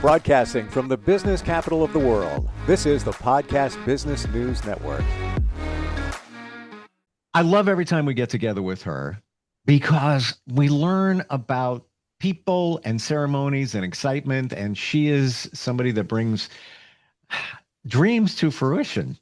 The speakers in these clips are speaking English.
Broadcasting from the business capital of the world, this is the Podcast Business News Network. I love every time we get together with her because we learn about people and ceremonies and excitement, and she is somebody that brings dreams to fruition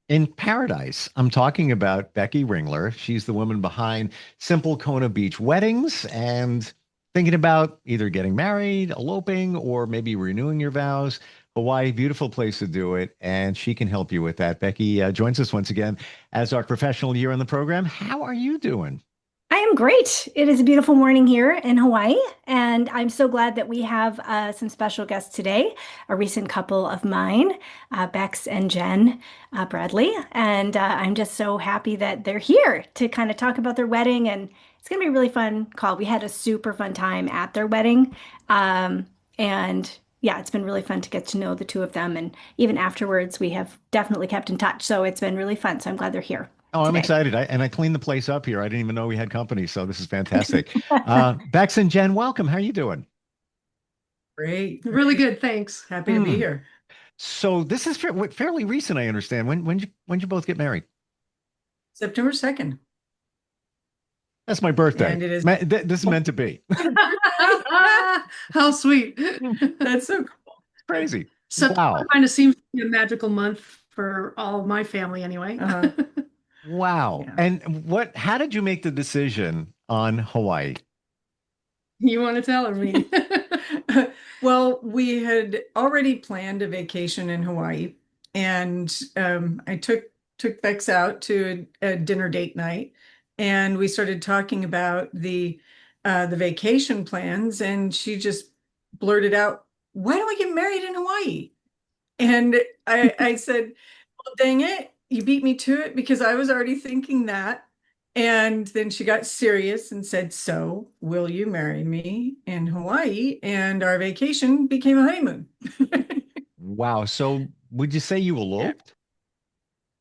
in paradise. I'm talking about Becky Ringler. She's the woman behind Simple Kona Beach Weddings and thinking about either getting married, eloping, or maybe renewing your vows. Hawaii, beautiful place to do it, and she can help you with that. Becky joins us once again as our professional year on the program. How are you doing? I am great. It is a beautiful morning here in Hawaii, and I'm so glad that we have some special guests today, a recent couple of mine, Bex and Jen Bradley. And I'm just so happy that they're here to kind of talk about their wedding. And it's going to be a really fun call. We had a super fun time at their wedding. And yeah, it's been really fun to get to know the two of them. And even afterwards, we have definitely kept in touch. So it's been really fun. So I'm glad they're here. Oh, I'm today. excited. I cleaned the place up here. I didn't even know we had company. So this is fantastic. Bex and Jen, welcome. How are you doing? Great. Really good, thanks. Happy to be here. So this is fairly recent, I understand. When you both get married? September 2nd. That's my birthday. And it is. This is meant to be. How sweet. That's so cool. Crazy. September Wow. kind of seems to be a magical month for all of my family anyway. Wow. Yeah. And how did you make the decision on Hawaii? You want to tell her me? Well, we had already planned a vacation in Hawaii, and I took Bex out to a dinner date night, and we started talking about the vacation plans, and she just blurted out, "Why don't we get married in Hawaii?" And I said, "Well, dang it, you beat me to it," because I was already thinking that. And then she got serious and said, "So, will you marry me in Hawaii?" And our vacation became a honeymoon. Wow. So would you say you eloped?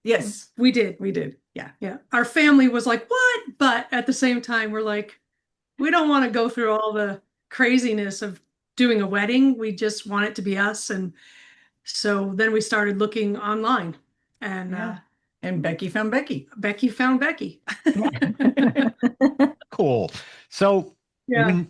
Yes, We did. we did. Yeah. Yeah. Our family was like, what? But at the same time, we're like, we don't want to go through all the craziness of doing a wedding. We just want it to be us. And so then we started looking online, and Yeah. And Becky found Becky. Becky found Becky. Cool. So Yeah.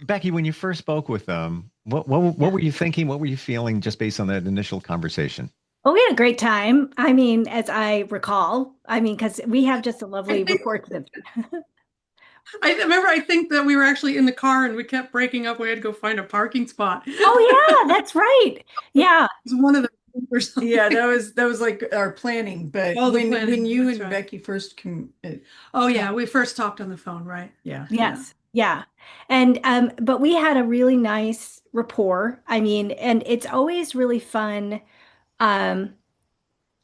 Becky, when you first spoke with them, what were you thinking? What were you feeling just based on that initial conversation? Well, we had a great time. I mean, as I recall, because we have just a lovely report. I remember, I think that we were actually in the car and we kept breaking up. We had to go find a parking spot. Oh, yeah, that's right. Yeah. It was one of the or something. Yeah, that was like our planning. But Oh, the when planning, you that's and right. Becky first Oh yeah, we first talked on the phone, right? yeah. Yes. Yeah. And but we had a really nice rapport. I mean, and it's always really fun. Um,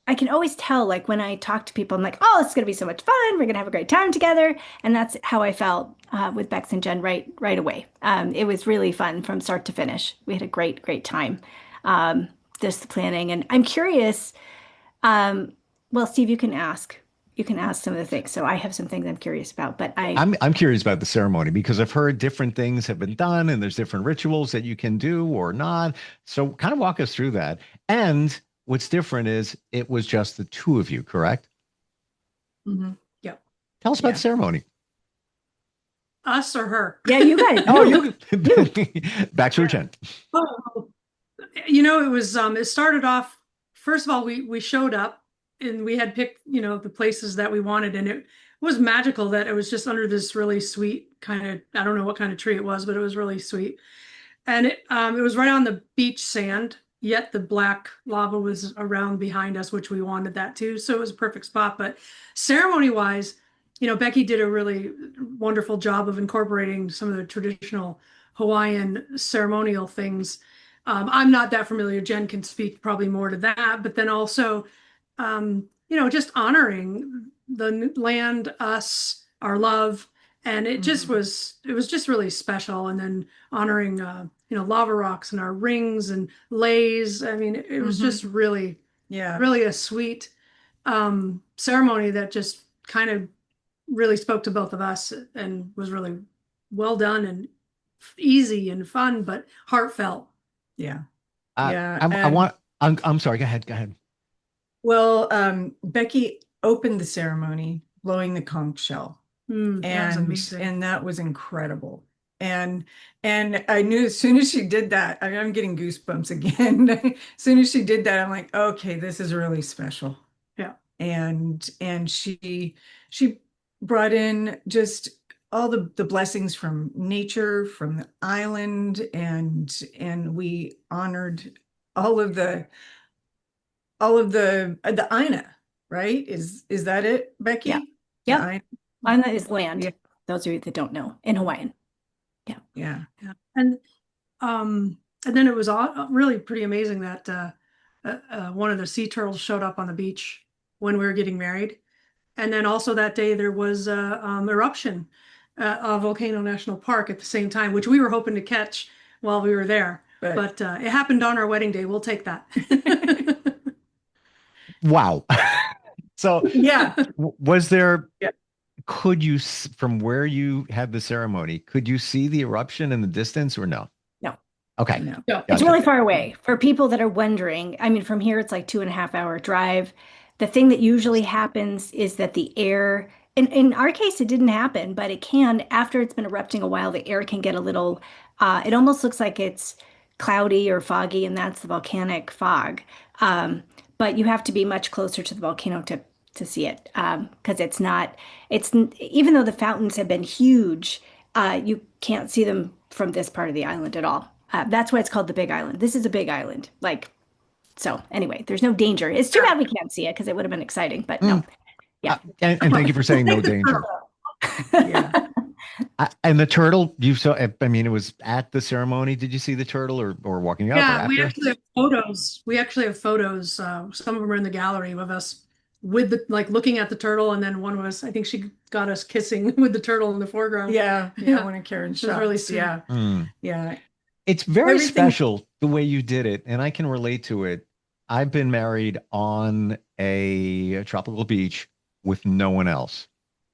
I can always tell, like when I talk to people, I'm like, oh, it's gonna be so much fun. We're gonna have a great time together. And that's how I felt with Bex and Jen right away. It was really fun from start to finish. We had a great time. Just the planning. And I'm curious, well, Steve, you can ask some of the things. So I have some things I'm curious about, but I'm curious about the ceremony because I've heard different things have been done and there's different rituals that you can do or not. So kind of walk us through that. And what's different is it was just the two of you, correct? Mm-hmm. Yeah. Tell us about the ceremony. Us or her? yeah, you guys. Oh, you back to Jen. Oh, it was it started off, first of all, we showed up and we had picked, the places that we wanted, and it was magical that it was just under this really sweet kind of, I don't know what kind of tree it was, but it was really sweet. And it was right on the beach sand, yet the black lava was around behind us, which we wanted that too. So it was a perfect spot. But ceremony wise, Becky did a really wonderful job of incorporating some of the traditional Hawaiian ceremonial things. I'm not that familiar. Jen can speak probably more to that, but then also, just honoring the land, us, our love. And it was just really special. And then honoring, lava rocks and our rings and leis. I mean, it was just really a sweet ceremony that just kind of really spoke to both of us and was really well done and easy and fun, but heartfelt. Yeah. I, Yeah. I want. I'm sorry. Go ahead. Go ahead. Well, Becky opened the ceremony blowing the conch shell, That was amazing. and that was incredible. And I knew as soon as she did that, I'm getting goosebumps again. As soon as she did that, I'm like, okay, this is really special. Yeah. And she brought in just all the blessings from nature, from the island, and we honored all of the the Ina, right? Is that it, Becky? Yeah. The Yep. Ina? Lana is land. Yeah. Those of you that don't know, in Hawaiian. Yeah. Yeah. Yeah. And then it was really pretty amazing that one of the sea turtles showed up on the beach when we were getting married. And then also that day there was a eruption of Volcano National Park at the same time, which we were hoping to catch while we were there. But it happened on our wedding day. We'll take that. Wow. So Yeah. was there, Yeah. could you, from where you had the ceremony, could you see the eruption in the distance or no? No. Okay. No. No. It's Gotcha. really far away. For people that are wondering, I mean, from here it's like 2.5 hour drive. The thing that usually happens is that the air, in our case, it didn't happen, but it can, after it's been erupting a while, the air can get a little, it almost looks like it's cloudy or foggy, and that's the volcanic fog. But you have to be much closer to the volcano to see it, because it's not, even though the fountains have been huge, you can't see them from this part of the island at all. That's why it's called the Big Island. This is a big island. Like, so anyway, there's no danger. It's too bad we can't see it because it would have been exciting, but no. Yeah. And thank you for saying no danger. Yeah. And the turtle, you saw, I mean, it was at the ceremony. Did you see the turtle or walking up or Yeah, we after? actually have photos. We actually have photos. Some of them are in the gallery of us with the looking at the turtle, and then one was, I think she got us kissing with the turtle in the foreground. Yeah. Yeah. One of Karen's It was really shots. sweet. Yeah. Mm. Yeah. It's very Everything- special the way you did it, and I can relate to it. I've been married on a tropical beach with no one else.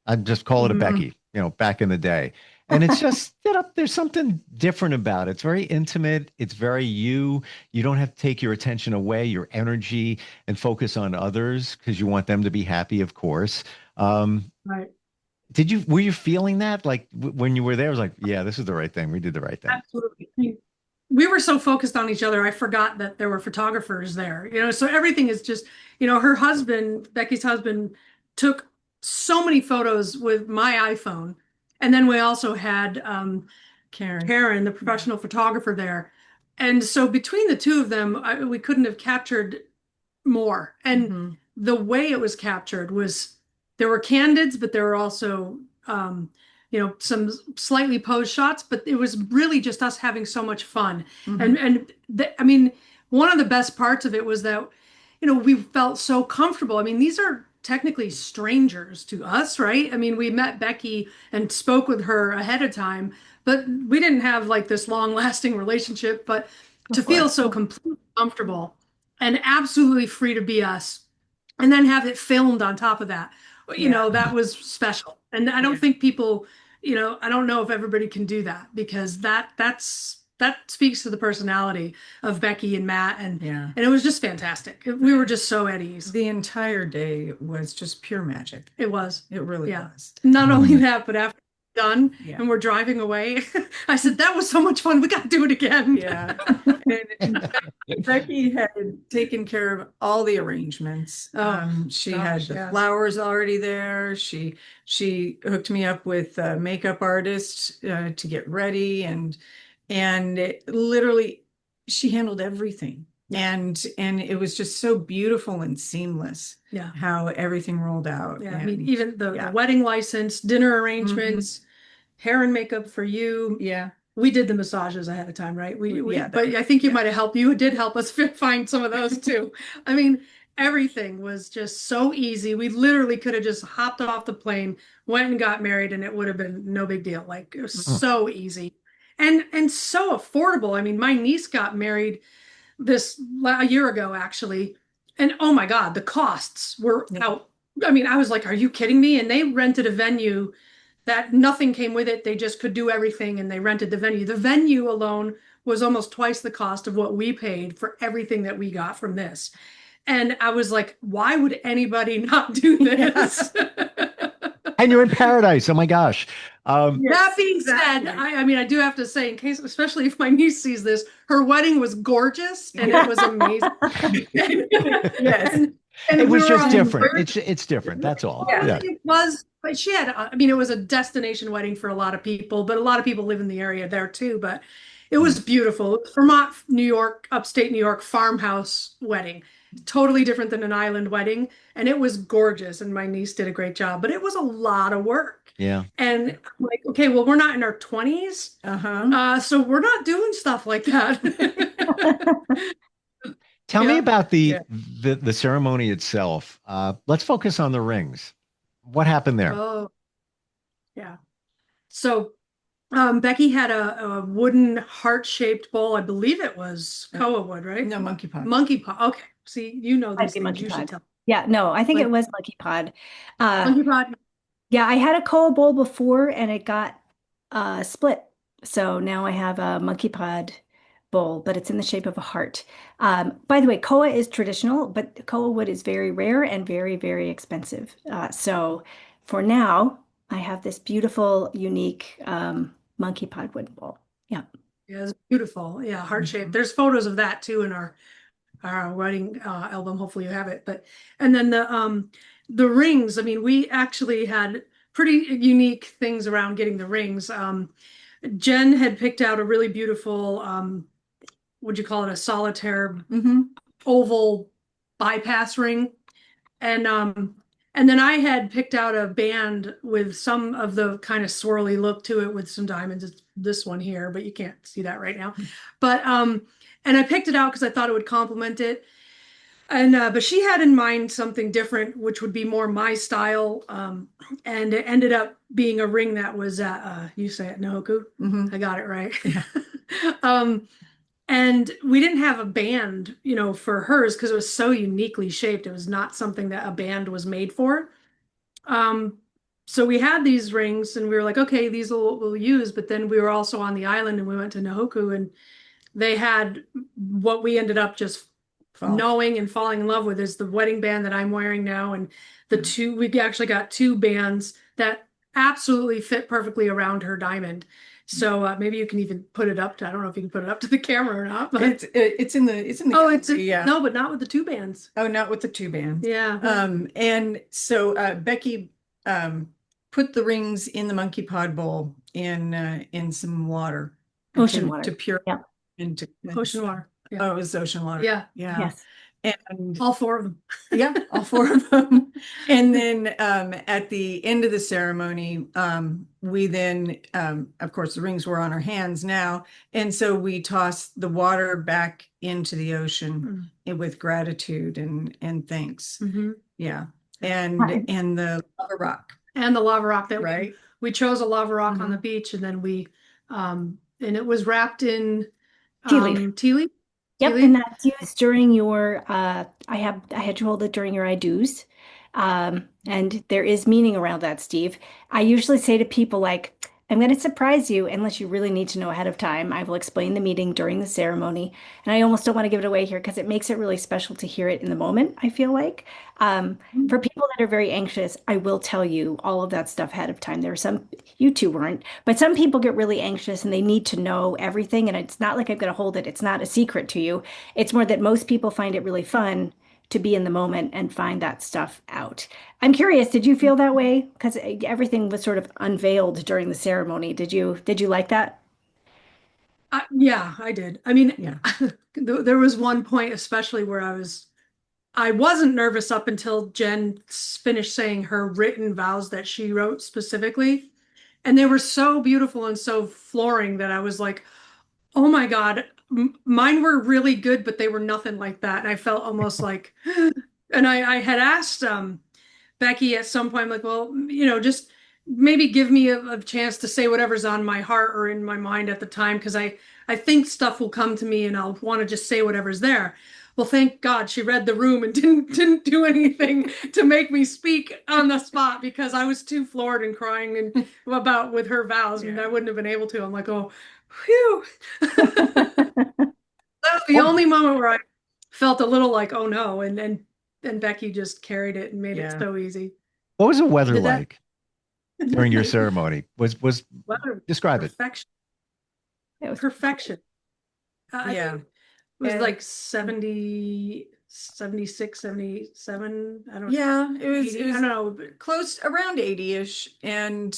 I just call it a Mhm. Becky, back in the day. And it's just, there's something different about it. It's very intimate. It's very you. You don't have to take your attention away, your energy, and focus on others because you want them to be happy, of course. Right. Were you feeling that? Like when you were there, it was like, yeah, this is the right thing. We did the right thing. Absolutely. I mean, we were so focused on each other, I forgot that there were photographers there. So everything is just, her husband, Becky's husband, took so many photos with my iPhone. And then we also had Karen, the professional photographer there. And so between the two of them, we couldn't have captured more. And Mhm. the way it was captured was, there were candids, but there were also some slightly posed shots, but it was really just us having so much fun. Mhm. I mean, one of the best parts of it was that we felt so comfortable. I mean, these are technically strangers to us, right? I mean, we met Becky and spoke with her ahead of time, but we didn't have this long lasting relationship. But to feel so completely comfortable and absolutely free to be us, and then have it filmed on top of that, that was special. And I don't think people, I don't know if everybody can do that, because that speaks to the personality of Becky and Matt, and it was just fantastic. We were just so at ease. The entire day was just pure magic. It was. It really was. Not only that, but after done and we're driving away, I said, that was so much fun. We got to do it again. Yeah. And Becky had taken care of all the arrangements. She had the flowers already there. She hooked me up with a makeup artist to get ready, and literally she handled everything. And it was just so beautiful and seamless. Yeah. How everything rolled out. Yeah. And, I mean, even the wedding license, dinner arrangements, hair and makeup for you. Yeah. We did the massages ahead of time, right? Yeah, but I think you might have helped. You did help us find some of those too. I mean, everything was just so easy. We literally could have just hopped off the plane, went and got married, and it would have been no big deal. It was so easy and so affordable. I mean, my niece got married a year ago, actually. And oh my God, the costs were out. I mean, I was like, are you kidding me? And they rented a venue that nothing came with it. They just could do everything, and they rented the venue. The venue alone was almost twice the cost of what we paid for everything that we got from this. And I was like, why would anybody not do this? And you're in paradise. Oh my gosh. That being said, exactly. I mean, I do have to say, in case, especially if my niece sees this, her wedding was gorgeous and it was amazing. Yes. And it was we were just on different. bird- It's different. That's all. Well, Yeah. it was, but she had, I mean, it was a destination wedding for a lot of people, but a lot of people live in the area there too. But it was beautiful. Vermont, New York, upstate New York farmhouse wedding. Totally different than an island wedding. And it was gorgeous. And my niece did a great job, but it was a lot of work. Yeah. And I'm like, okay, well, we're not in our 20s. So we're not doing stuff like that. Tell me Yeah. about the ceremony itself. Let's focus on the rings. What happened there? Oh, yeah. So Becky had a wooden heart-shaped bowl. I believe it was koa wood, right? No, monkey pod. Monkey pod. Okay. See, you know Might these be things. monkey You should pod. tell. Yeah, no, I think it Like- was monkey pod. Monkey pod. Yeah, I had a koa bowl before and it got split. So now I have a monkey pod bowl, but it's in the shape of a heart. By the way, koa is traditional, but koa wood is very rare and very, very expensive. So for now, I have this beautiful, unique monkey pod wooden bowl. Yeah. Yeah, it's beautiful. Yeah, heart-shaped. There's photos of that too in our wedding album. Hopefully you have it. But and then the rings, I mean, we actually had pretty unique things around getting the rings. Jen had picked out a really beautiful what'd you call it, a solitaire oval bypass ring. And then I had picked out a band with some of the kind of swirly look to it with some diamonds. It's this one here, but you can't see that right now. But and I picked it out because I thought it would complement it. And but she had in mind something different, which would be more my style. And it ended up being a ring that was you say it, Nahoku. I got it right. Yeah. And we didn't have a band, you know, for hers because it was so uniquely shaped. It was not something that a band was made for. So we had these rings and we were like, okay, these we'll use. But then we were also on the island and we went to Nahoku and they had what we ended up just knowing and falling in love with is the wedding band that I'm wearing now. And we actually got two bands that absolutely fit perfectly around her diamond. So maybe you can even put it up to, I don't know if you can put it up to the camera or not, but it's in the yeah. No, but not with the two bands. Oh, not with the two bands. Yeah. And so Becky put the rings in the monkey pod bowl in some water. Ocean water. To pure Yeah. into Ocean water. Yeah. Oh, it was ocean water. Yeah. Yes. And All four of them. yeah, all four of them. And then at the end of the ceremony, we then, of course, the rings were on our hands now. And so we tossed the water back into the ocean with gratitude and thanks. Yeah. And the lava rock. And the lava rock that Right. we chose a lava rock on the beach and then we and it was wrapped in Tea leaf. Tea leaf. Yep, Really? and that's used during your I had you hold it during your I do's. And there is meaning around that, Steve. I usually say to people like, I'm going to surprise you unless you really need to know ahead of time. I will explain the meeting during the ceremony. And I almost don't want to give it away here because it makes it really special to hear it in the moment, I feel like. For people that are very anxious, I will tell you all of that stuff ahead of time. There are some, you two weren't, but some people get really anxious and they need to know everything. And it's not like I'm going to hold it. It's not a secret to you. It's more that most people find it really fun to be in the moment and find that stuff out. I'm curious, did you feel that way? Because everything was sort of unveiled during the ceremony. Did you like that? Yeah, I did. I mean, Yeah. there was one point especially where I wasn't nervous up until Jen finished saying her written vows that she wrote specifically. And they were so beautiful and so flooring that I was like, oh my God, mine were really good, but they were nothing like that. And I felt almost like, and I had asked Becky at some point, I'm like, well, you know, just maybe give me a chance to say whatever's on my heart or in my mind at the time. Cause I think stuff will come to me and I'll want to just say whatever's there. Well, thank God she read the room and didn't do anything to make me speak on the spot because I was too floored and crying and about with her vows, and I wouldn't have been able to. I'm like, oh, phew. That was the only moment where I felt a little like, oh no, and Becky just carried it and made it so easy. What was the weather Did that like during your ceremony? Was weather describe it. perfection? It was Perfection. I Yeah. think it was And- like 70, 76, 77. I don't know. Yeah, it 80, I was don't know. But close around 80-ish, and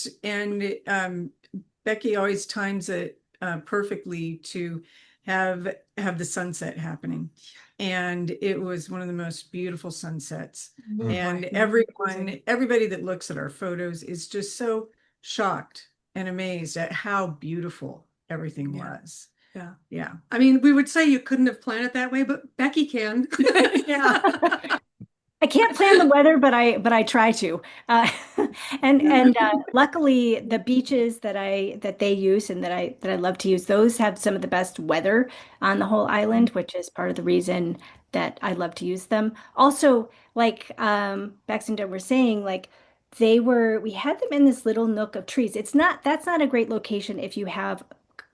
Becky always times it perfectly to have the sunset happening. And it was one of the most beautiful sunsets. And everybody that looks at our photos is just so shocked and amazed at how beautiful everything was. Yeah. Yeah. I mean, we would say you couldn't have planned it that way, but Becky can. Yeah. I can't plan the weather, but I try to. And luckily, the beaches that they use and that I love to use, those have some of the best weather on the whole island, which is part of the reason that I love to use them. Also, like Bex and Deb were saying, like we had them in this little nook of trees. That's not a great location if you have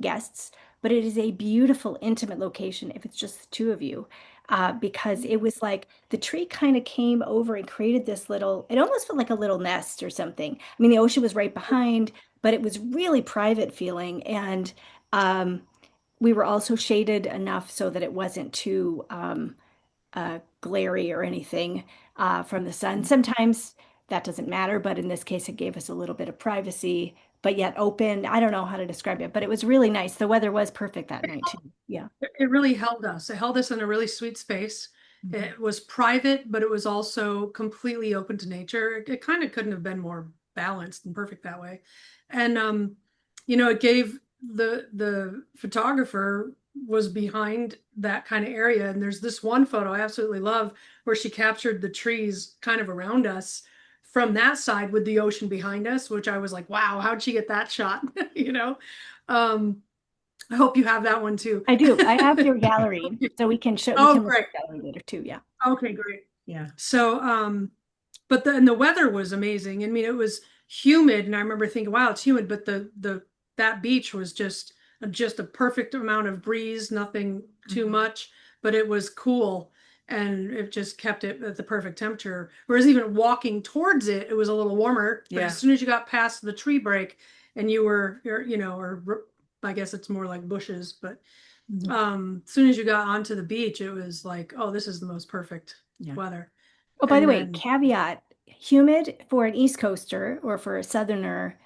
guests, but it is a beautiful, intimate location if it's just the two of you. Because it was like the tree kind of came over and created this little, it almost felt like a little nest or something. I mean, the ocean was right behind, but it was really private feeling. And um, we were also shaded enough so that it wasn't too glary or anything from the sun. Sometimes that doesn't matter, but in this case, it gave us a little bit of privacy, but yet open. I don't know how to describe it, but it was really nice. The weather was perfect that night too. Yeah. It really held us. It held us in a really sweet space. It was private, but it was also completely open to nature. It kind of couldn't have been more balanced and perfect that way. And it gave the photographer was behind that kind of area. And there's this one photo I absolutely love where she captured the trees kind of around us from that side with the ocean behind us, which I was like, wow, how'd she get that shot? I hope you have that one too. I do. I have your gallery, so we can show. Oh, we can great. look at gallery later too. Yeah. Okay, great. Yeah. So, but the weather was amazing. I mean, it was humid, and I remember thinking, wow, it's humid, but that beach was just a perfect amount of breeze, nothing too much, but it was cool, and it just kept it at the perfect temperature. Whereas even walking towards it, it was a little warmer. But as soon as you got past the tree break, and or I guess it's more like bushes, but as soon as you got onto the beach, it was like, oh, this is the most perfect weather. Oh, by And the way, then- caveat, humid for an East Coaster or for a Southerner,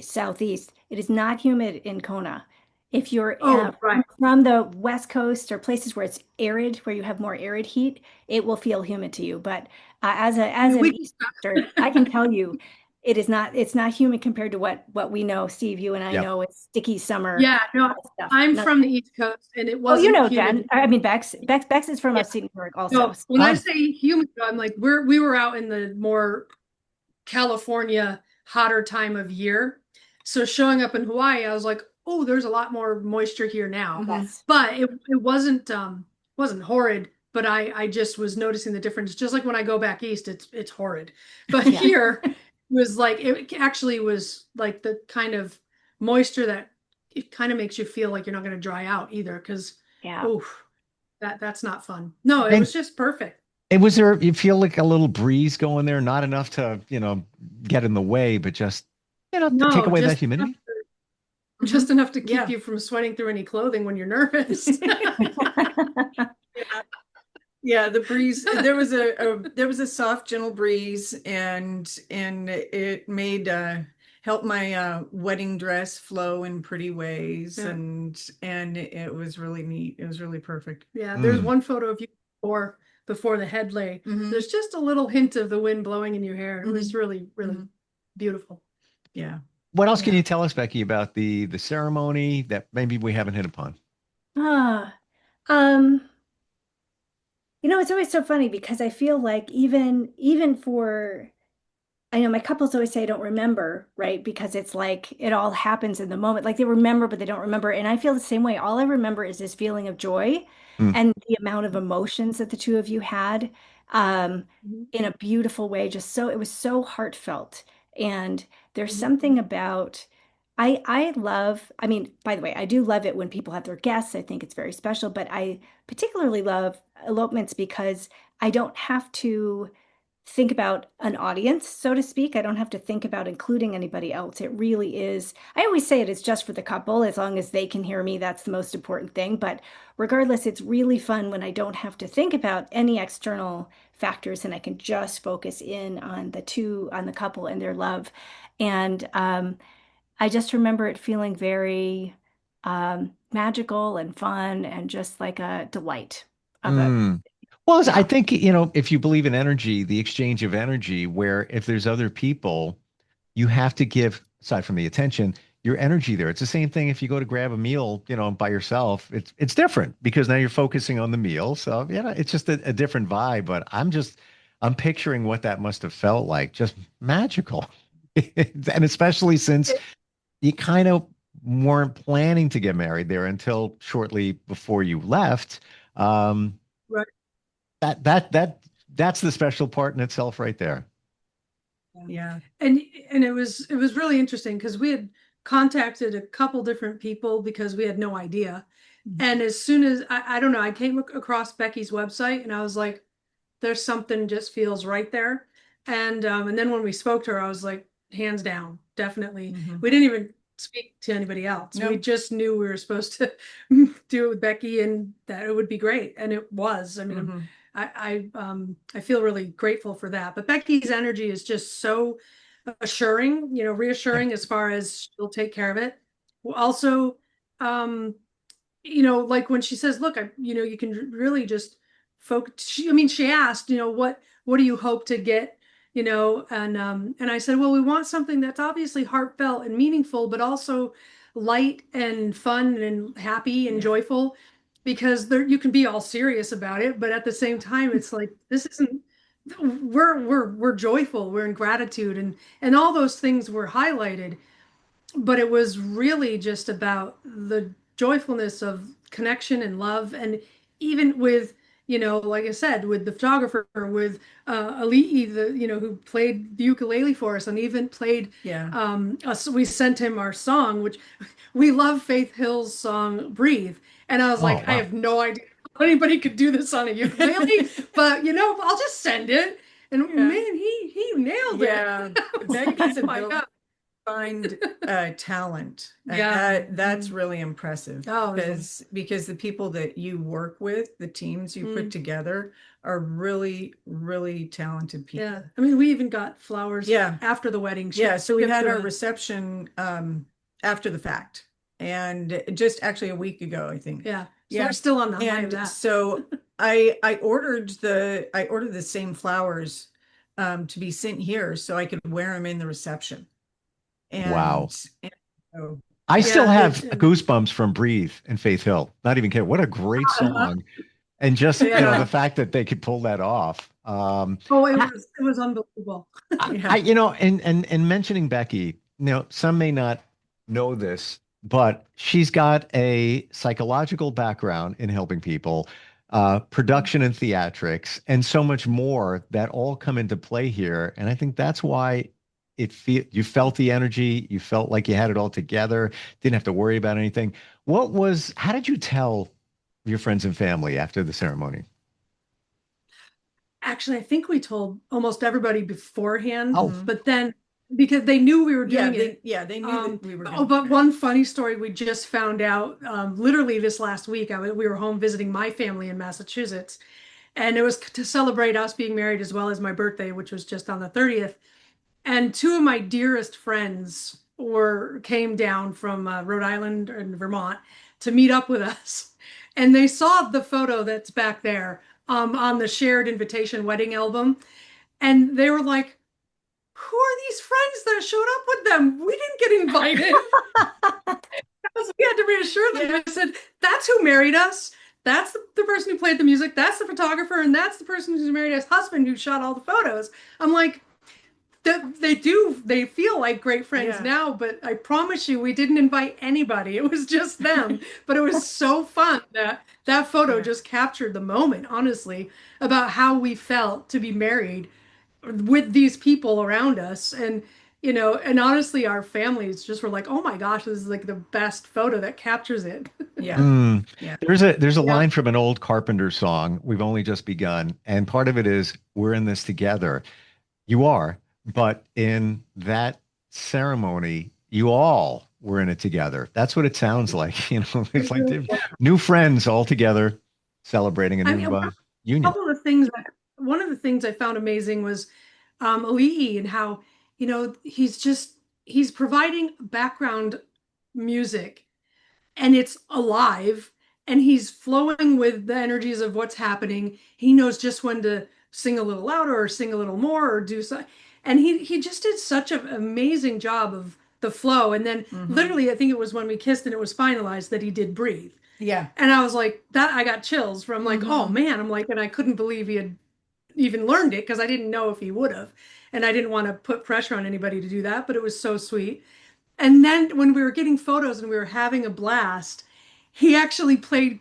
Southeast, it is not humid in Kona. If you're right. from the West Coast or places where it's arid, where you have more arid heat, it will feel humid to you. But as an East Coaster, I can tell you, it's not humid compared to what we know, Steve, you and I know it's sticky summer. Yeah, no, stuff. I'm from the East Coast, and it wasn't. Oh, you know, humid. Jen. I mean, Bex is from upstate New York also. No, when I say humid, I'm like we were out in the more California hotter time of year. So showing up in Hawaii, I was like, oh, there's a lot more moisture here now. Yes. But it wasn't horrid. But I just was noticing the difference. Just like when I go back east, it's horrid. But here was like it actually was like the kind of moisture that it kind of makes you feel like you're not going to dry out either. Because that's not fun. No, it was just perfect. And was there, you feel like a little breeze going there, not enough to, get in the way, but just, to take away that humidity? Just enough to keep you from sweating through any clothing when you're nervous. Yeah, the breeze. There was a soft, gentle breeze, and it made helped my wedding dress flow in pretty ways, and it was really neat. It was really perfect. Yeah, there's one photo of you before the head lay. There's just a little hint of the wind blowing in your hair. It was really, really beautiful. Yeah. What else can you tell us, Becky, about the ceremony that maybe we haven't hit upon? It's always so funny because I feel like even for, I know my couples always say I don't remember, right? Because it's like it all happens in the moment. Like they remember, but they don't remember. And I feel the same way. All I remember is this feeling of joy. Mm. and the amount of emotions that the two of you had um, Mhm. in a beautiful way. It was so heartfelt. And there's Mhm. something about, I love, I mean, by the way, I do love it when people have their guests. I think it's very special, but I particularly love elopements because I don't have to think about an audience, so to speak. I don't have to think about including anybody else. It really is. I always say it is just for the couple, as long as they can hear me, that's the most important thing. But regardless, it's really fun when I don't have to think about any external factors and I can just focus in on on the couple and their love. And I just remember it feeling very magical and fun and just like a delight of a, Mm. Well, I yeah. think, if you believe in energy, the exchange of energy, where if there's other people, you have to give, aside from the attention, your energy there. It's the same thing if you go to grab a meal, by yourself. It's different because now you're focusing on the meal. So, it's just a different vibe. But I'm picturing what that must have felt like. Just magical. And especially since you kind of weren't planning to get married there until shortly before you left. Um, Right. that's the special part in itself right there. Yeah. And it was really interesting because we had contacted a couple different people because we had no idea. And as soon as I don't know, I came across Becky's website and I was like, there's something just feels right there. And then when we spoke to her, I was like, hands down, definitely. Mhm. We didn't even speak to anybody else. We Nope. just knew we were supposed to do it with Becky and that it would be great. And it was. I mean, Mhm. I feel really grateful for that. But Becky's energy is just so assuring, reassuring as far as she'll take care of it. Also, um, like when she says, look, you can really just focus. She asked, what do you hope to get? And I said, well, we want something that's obviously heartfelt and meaningful, but also light and fun and happy and Yeah. joyful, because there you can be all serious about it, but at the same time, it's like this isn't. We're joyful. We're in gratitude, and all those things were highlighted, but it was really just about the joyfulness of connection and love. And even with, like I said, with the photographer, with Ali'i, who played the ukulele for us and even played Yeah. us. We sent him our song, which we love Faith Hill's song Breathe. And I was Oh, like, I wow. have no idea how anybody could do this on a ukulele, but I'll just send it. And Yeah. man, he nailed it. Yeah. I was like, Becky's oh my ability God. find talent. Yeah. That's really impressive Oh, it was because the people that you work with, the teams you put together are really, really talented people. yeah. I mean, we even got flowers Yeah. after the wedding. Yeah. So we shipped had to our us. reception after the fact, and just actually a week ago, I think. Yeah. So Yeah. we're still on the high of And that. so I ordered the same flowers to be sent here so I could wear them in the reception. Wow. And so I still Yeah, have goosebumps from Breathe and Faith Hill. Not even kidding. What a great song. And just, Yeah. the fact that they could pull that off. Oh, it was unbelievable. I, and mentioning Becky, some may not know this, but she's got a psychological background in helping people, production and theatrics, and so much more that all come into play here. And I think that's why you felt the energy, you felt like you had it all together, didn't have to worry about anything. How did you tell your friends and family after the ceremony? Actually, I think we told almost everybody beforehand, Oh, but then because they knew we were yeah, doing it. they knew that we were Oh, going but one funny story we just found out literally this last week. We were home visiting my family in Massachusetts, and it was to celebrate us being married as well as my birthday, which was just on the 30th. And two of my dearest friends came down from Rhode Island and Vermont to meet up with us, and they saw the photo that's back there on the shared invitation wedding album, and they were like, "Who are these friends that showed up with them? We didn't get invited." We had to reassure them. Yeah. I said, "That's who married us. That's the person who played the music. That's the photographer, and that's the person who's married us husband who shot all the photos." I'm like, they feel like great friends Yeah. now, but I promise you, we didn't invite anybody. It was just them. But it was so fun that photo Yeah. just captured the moment, honestly, about how we felt to be married with these people around us. And honestly, our families just were like, oh my gosh, this is like the best photo that captures it. Yeah. Mm. Yeah. There's a Yeah. line from an old Carpenter song, We've Only Just Begun, and part of it is we're in this together. You are, but in that ceremony, you all were in it together. That's what it sounds like. It's like new friends all together celebrating a I new mean, union. one of the things I found amazing was Ali'i and how, he's providing background music and it's alive and he's flowing with the energies of what's happening. He knows just when to sing a little louder or sing a little more or do so. And he just did such an amazing job of the flow. And then literally, I think it was when we kissed and it was finalized that he did breathe. Yeah. And I was like, that I got chills from like, oh man, I'm like, and I couldn't believe he had even learned it because I didn't know if he would have. And I didn't want to put pressure on anybody to do that, but it was so sweet. And then when we were getting photos and we were having a blast, he actually played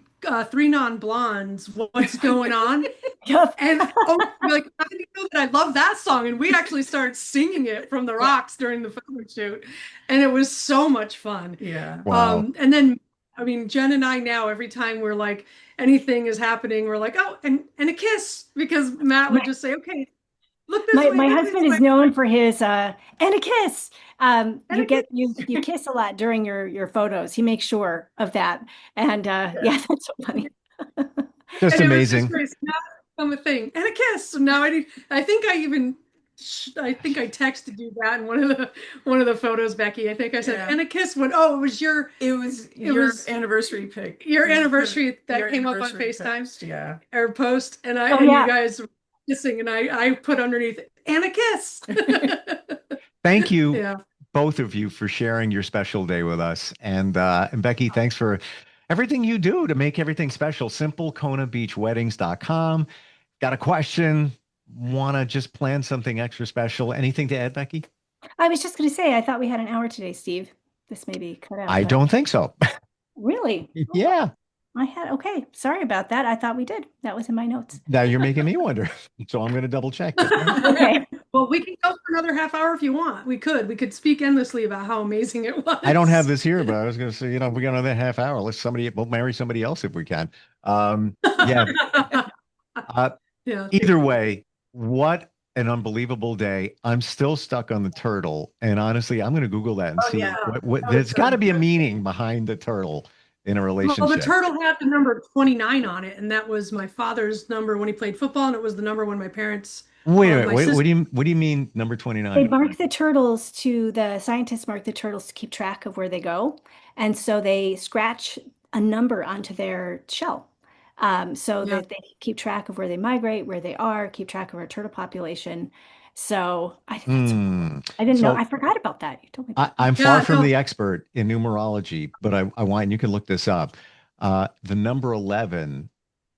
Three Non-Blondes, What's Going On? Yep. And like, how did you know that I love that song? And we actually started singing it from the rocks during the photo shoot. And it was so much fun. Yeah. Wow. And then, I mean, Jen and I now, every time we're like, anything is happening, we're like, oh, and a kiss, because Matt would just say, okay, look this way. My look husband this is way. known for his and a kiss. And You a get you kiss a lot during your photos. He makes sure of that. And yeah, that's so funny. Just And it was just amazing. great. So now it's become a thing. And a kiss. So now I think I texted you that in one of the photos, Becky. I think I said, Yeah. and a kiss when, oh, it was your Anniversary pic. your anniversary that Your came up on anniversary FaceTime post, yeah. or post. And Oh, and yeah. you guys were kissing and I put underneath and a kiss. Thank you, Yeah. both of you, for sharing your special day with us. And Becky, thanks for everything you do to make everything special. SimpleKonaBeachWeddings.com. Got a question? Want to just plan something extra special? Anything to add, Becky? I was just going to say, I thought we had an hour today, Steve. This may be cut out. I but- don't think so. Really? Yeah. Okay. Sorry about that. I thought we did. That was in my notes. Now you're making me wonder. So I'm going to double check. Okay. Well, we can go for another half hour if you want. We could speak endlessly about how amazing it was. I don't have this here, but I was going to say, if we got another half hour, we'll marry somebody else if we can. Yeah. Yeah. Either way, what an unbelievable day. I'm still stuck on the turtle. And honestly, I'm going to Google that and see yeah. what That there's was got to so be a good. meaning behind the turtle in a relationship. Well, the turtle had the number 29 on it, and that was my father's number when he played football, and it was the number when my parents. Wait a my minute. What sister- do you mean number 29? They mark the turtles the scientists mark the turtles to keep track of where they go. And so they scratch a number onto their shell. So Yeah. that they keep track of where they migrate, where they are, keep track of our turtle population. So I think that's I didn't know. So I forgot about that. You told me. I'm Yeah, far from no. the expert in numerology, but I want, and you can look this up. The number 11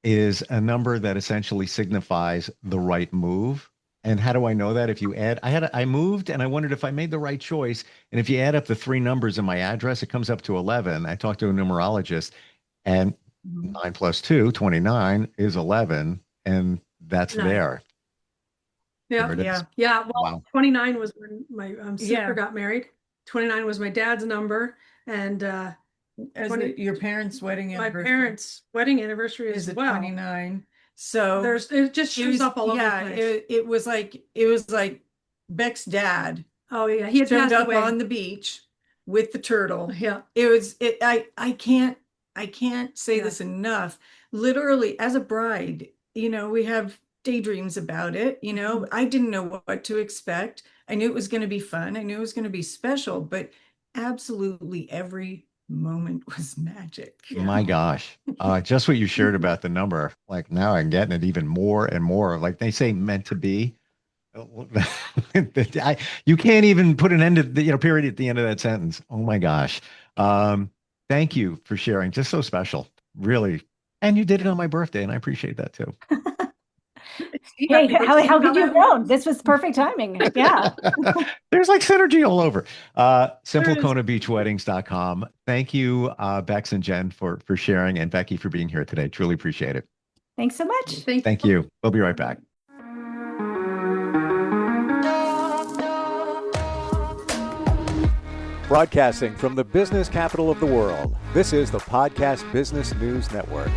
is a number that essentially signifies the right move. And how do I know that? If you add, I moved and I wondered if I made the right choice. And if you add up the three numbers in my address, it comes up to 11. I talked to a numerologist, and 9 plus 2, 29 is 11. And that's Nice. there. Yeah. There it is. Yeah. Yeah. Well, Wow. 29 was when my sister Yeah. got married. 29 was my dad's number, and As 20 your parents' wedding my anniversary parents' wedding anniversary is as at well. 29. So It just it shows was, up all over yeah, the place. it was like Beck's dad Oh yeah, he had showed passed up away. on the beach with the turtle. Yeah. I can't say Yeah. this enough. Literally, as a bride, we have daydreams about it. I didn't know what to expect. I knew it was going to be fun. I knew it was going to be special, but absolutely every moment was magic. My gosh. Just what you shared about the number. Like now I'm getting it even more and more. Like they say meant to be. You can't even put an end to the period at the end of that sentence. Oh my gosh. Thank you for sharing. Just so special. Really. And you did it on my birthday, and I appreciate that too. Hey, how could you have known? This was perfect timing. Yeah. There's like synergy all over. SimpleKonaBeachWeddings.com. Thank you, Bex and Jen, for sharing, and Becky for being here today. Truly appreciate it. Thanks so much. Thank you. We'll be right back. Broadcasting from the business capital of the world, this is the Podcast Business News Network.